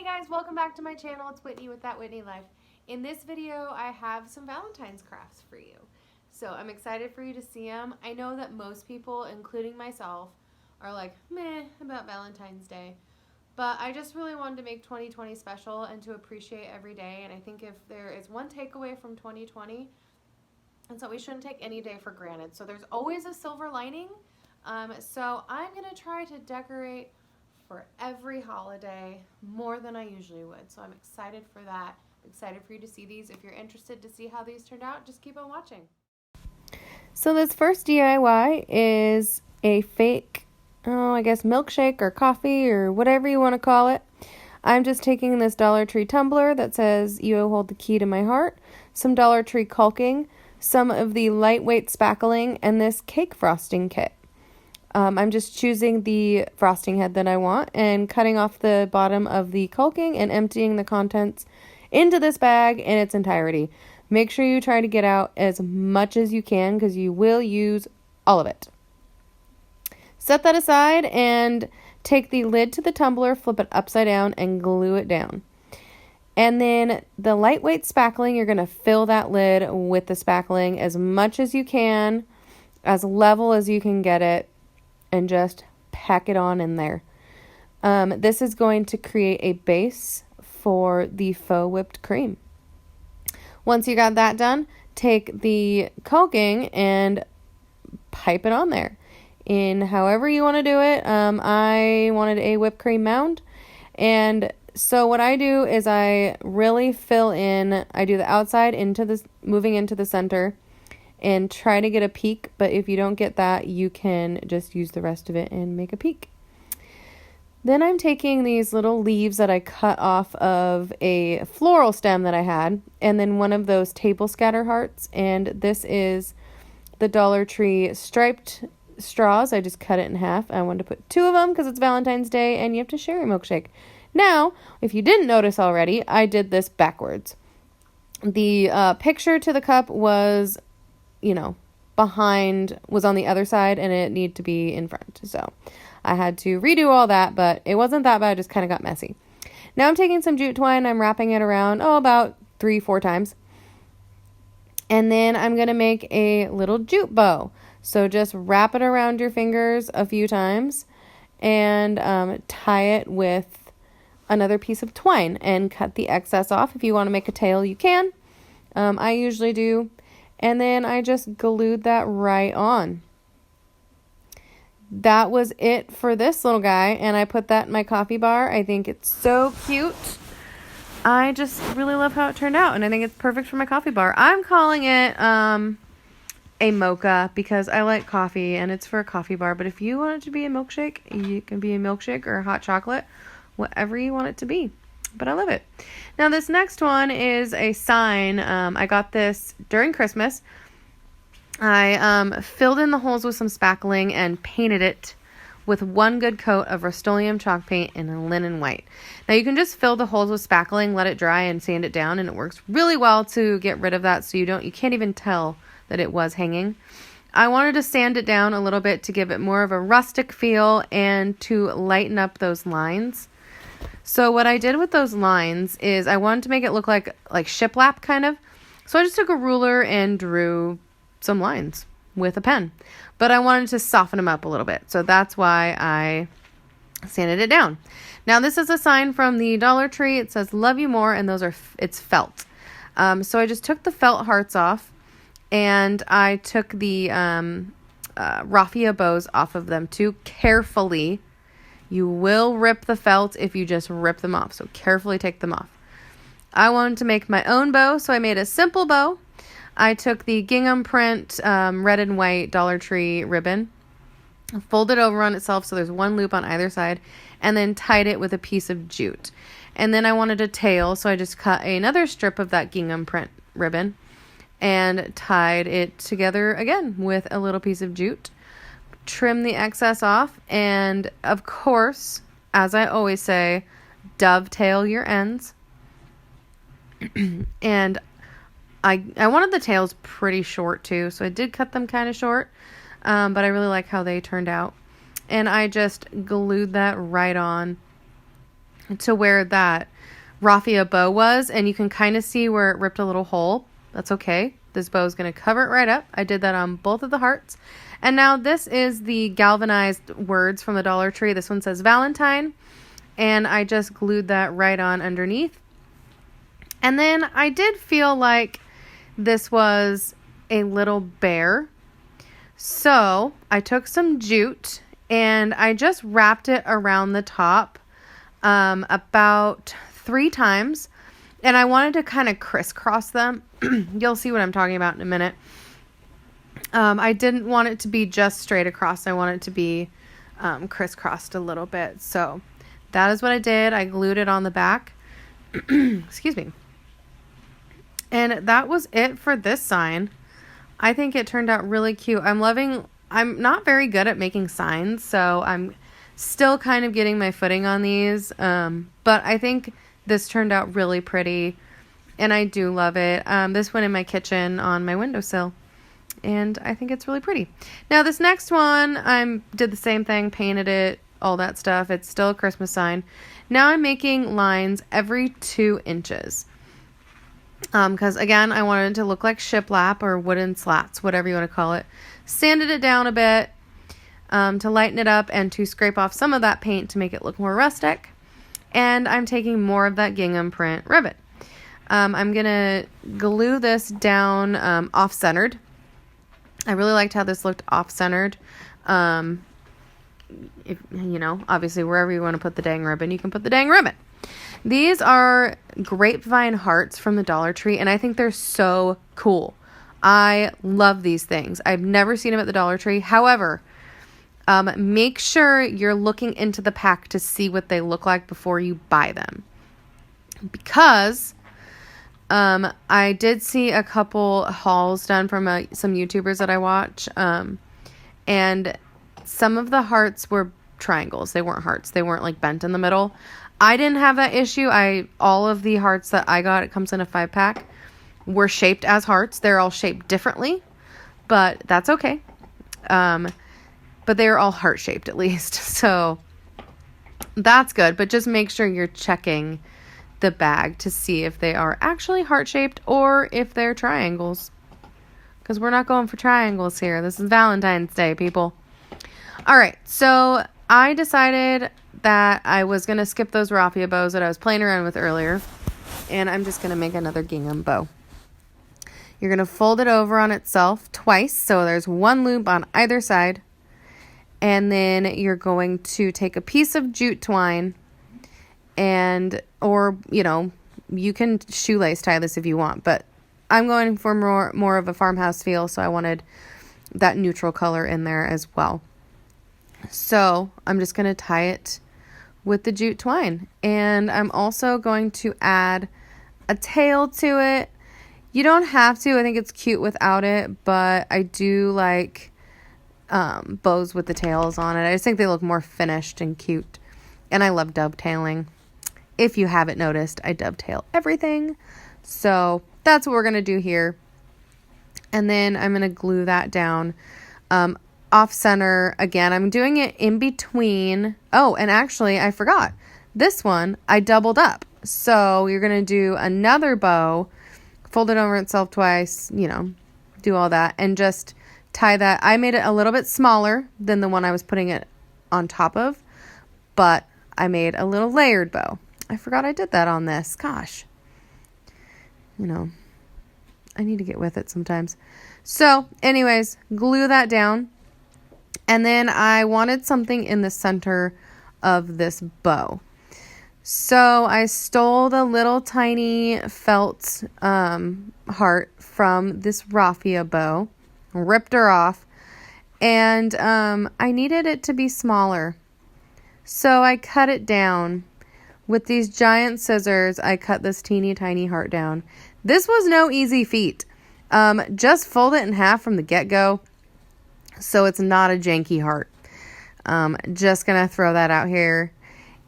Hey guys, welcome back to my channel. It's Whitney with That Whitney Life. In this video, I have some Valentine's crafts for you. So I'm excited for you to see them. I know that most people, including myself, are like, meh, about Valentine's Day. But I just really wanted to make 2020 special and to appreciate every day. And I think if there is one takeaway from 2020, it's that we shouldn't take any day for granted. So there's always a silver lining. So I'm going to try to decorate for every holiday more than I usually would. So I'm excited for that. I'm excited for you to see these. If you're interested to see how these turned out, just keep on watching. So this first DIY is a fake, I guess milkshake or coffee or whatever you want to call it. I'm just taking this Dollar Tree tumbler that says, "You hold the key to my heart," some Dollar Tree caulking, some of the lightweight spackling, and this cake frosting kit. I'm just choosing the frosting head that I want and cutting off the bottom of the caulking and emptying the contents into this bag in its entirety. Make sure you try to get out as much as you can because you will use all of it. Set that aside and take the lid to the tumbler, flip it upside down, and glue it down. And then the lightweight spackling, you're going to fill that lid with the spackling as much as you can, as level as you can get it, and just pack it on in there. This is going to create a base for the faux whipped cream. Once you got that done, take the caulking and pipe it on there in however you want to do it. I wanted a whipped cream mound, and so what I do is I really fill in. I do the outside into this, moving into the center, and try to get a peak, but if you don't get that, you can just use the rest of it and make a peak. Then I'm taking these little leaves that I cut off of a floral stem that I had, and then one of those table scatter hearts, and this is the Dollar Tree striped straws. I just cut it in half. I wanted to put 2 of them because it's Valentine's Day and you have to share a milkshake. Now, if you didn't notice already, I did this backwards. The picture to the cup was was on the other side and it needed to be in front. So I had to redo all that, but it wasn't that bad. It just kind of got messy. Now I'm taking some jute twine. I'm wrapping it around, about 3-4 times. And then I'm going to make a little jute bow. So just wrap it around your fingers a few times and tie it with another piece of twine and cut the excess off. If you want to make a tail, you can. I usually do. And then I just glued that right on. That was it for this little guy. And I put that in my coffee bar. I think it's so cute. I just really love how it turned out. And I think it's perfect for my coffee bar. I'm calling it a mocha because I like coffee and it's for a coffee bar. But if you want it to be a milkshake, you can be a milkshake or a hot chocolate. Whatever you want it to be. But I love it. Now this next one is a sign. I got this during Christmas. I filled in the holes with some spackling and painted it with one good coat of Rust-Oleum chalk paint in linen white. Now you can just fill the holes with spackling, let it dry, and sand it down, and it works really well to get rid of that so you can't even tell that it was hanging. I wanted to sand it down a little bit to give it more of a rustic feel and to lighten up those lines. So what I did with those lines is I wanted to make it look like shiplap kind of. So I just took a ruler and drew some lines with a pen. But I wanted to soften them up a little bit. So that's why I sanded it down. Now this is a sign from the Dollar Tree. It says "Love You More," and it's felt. So I just took the felt hearts off and I took the raffia bows off of them too carefully. You will rip the felt if you just rip them off, so carefully take them off. I wanted to make my own bow, so I made a simple bow. I took the gingham print red and white Dollar Tree ribbon, folded over on itself so there's one loop on either side, and then tied it with a piece of jute. And then I wanted a tail, so I just cut another strip of that gingham print ribbon and tied it together again with a little piece of jute. Trim the excess off, and of course, as I always say, dovetail your ends. And I wanted the tails pretty short too, so I did cut them kind of short, but I really like how they turned out. And I just glued that right on to where that raffia bow was, and you can kind of see where it ripped a little hole. That's okay. This bow is going to cover it right up. I did that on both of the hearts. And now this is the galvanized words from the Dollar Tree. This one says Valentine, and I just glued that right on underneath. And then I did feel like this was a little bear. So I took some jute and I just wrapped it around the top about 3 times. And I wanted to kind of crisscross them. You'll see what I'm talking about in a minute. I didn't want it to be just straight across. I want it to be crisscrossed a little bit. So that is what I did. I glued it on the back. Excuse me. And that was it for this sign. I think it turned out really cute. I'm not very good at making signs, so I'm still kind of getting my footing on these. But I think this turned out really pretty, and I do love it. This went in my kitchen on my windowsill, and I think it's really pretty. Now this next one, I did the same thing, painted it, all that stuff. It's still a Christmas sign. Now I'm making lines every 2 inches. Because again, I wanted it to look like shiplap or wooden slats, whatever you want to call it. Sanded it down a bit to lighten it up and to scrape off some of that paint to make it look more rustic. And I'm taking more of that gingham print ribbon. I'm going to glue this down off-centered. I really liked how this looked off-centered. Obviously wherever you want to put the dang ribbon, you can put the dang ribbon. These are grapevine hearts from the Dollar Tree, and I think they're so cool. I love these things. I've never seen them at the Dollar Tree. However, make sure you're looking into the pack to see what they look like before you buy them. Because I did see a couple hauls done from some YouTubers that I watch, and some of the hearts were triangles. They weren't hearts. They weren't like bent in the middle. I didn't have that issue. All of the hearts that I got, it comes in a 5-pack, were shaped as hearts. They're all shaped differently, but that's okay. But they're all heart-shaped at least, so that's good. But just make sure you're checking the bag to see if they are actually heart-shaped or if they're triangles, because we're not going for triangles here. This is Valentine's Day, people. All right, so I decided that I was going to skip those raffia bows that I was playing around with earlier, and I'm just going to make another gingham bow. You're going to fold it over on itself twice, so there's 1 loop on either side, and then you're going to take a piece of jute twine, or you can shoelace tie this if you want, but I'm going for more of a farmhouse feel, so I wanted that neutral color in there as well. So I'm just going to tie it with the jute twine. And I'm also going to add a tail to it. You don't have to. I think it's cute without it, but I do like bows with the tails on it. I just think they look more finished and cute. And I love dovetailing. If you haven't noticed, I dovetail everything. So that's what we're going to do here. And then I'm going to glue that down off center. Again, I'm doing it in between. Oh, and actually I forgot. This one I doubled up. So you're going to do another bow, fold it over itself twice, do all that, and just tie that. I made it a little bit smaller than the one I was putting it on top of, but I made a little layered bow. I forgot I did that on this. Gosh. I need to get with it sometimes. So anyways, glue that down. And then I wanted something in the center of this bow. So I stole the little tiny felt heart from this raffia bow, ripped her off, and I needed it to be smaller. So I cut it down. With these giant scissors, I cut this teeny tiny heart down. This was no easy feat. Just fold it in half from the get-go, so it's not a janky heart. Just gonna throw that out here.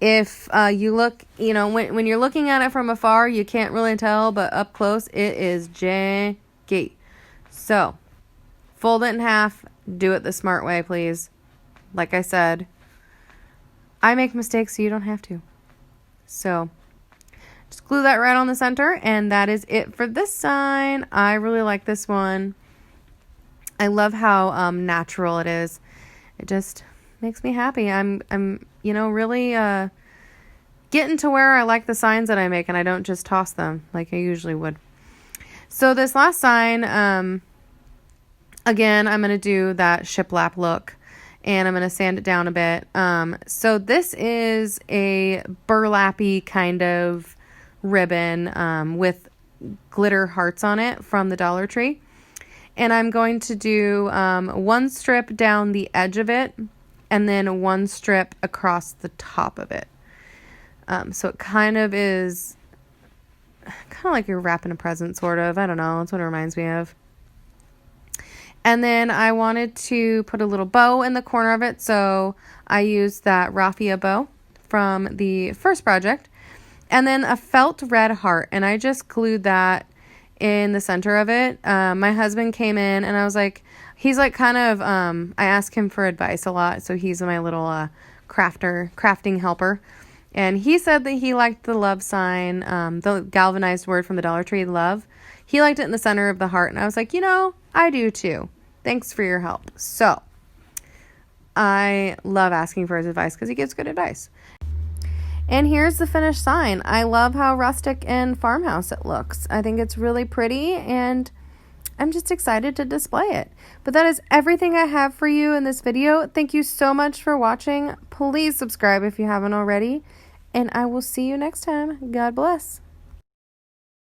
If you look, when you're looking at it from afar, you can't really tell, but up close, it is janky. So, fold it in half. Do it the smart way, please. Like I said, I make mistakes, so you don't have to. So just glue that right on the center, and that is it for this sign. I really like this one. I love how natural it is. It just makes me happy. I'm really getting to where I like the signs that I make, and I don't just toss them like I usually would. So this last sign, again, I'm going to do that shiplap look, and I'm going to sand it down a bit. So this is a burlappy kind of ribbon with glitter hearts on it from the Dollar Tree. And I'm going to do one strip down the edge of it and then one strip across the top of it. So it kind of is kind of like you're wrapping a present, sort of. I don't know. That's what it reminds me of. And then I wanted to put a little bow in the corner of it. So I used that raffia bow from the first project. And then a felt red heart. And I just glued that in the center of it. My husband came in and I was like, he's like kind of, I ask him for advice a lot. So he's my little crafting helper. And he said that he liked the love sign, the galvanized word from the Dollar Tree, love. He liked it in the center of the heart. And I was like, I do too. Thanks for your help. So I love asking for his advice because he gives good advice. And here's the finished sign. I love how rustic and farmhouse it looks. I think it's really pretty, and I'm just excited to display it. But that is everything I have for you in this video. Thank you so much for watching. Please subscribe if you haven't already, and I will see you next time. God bless.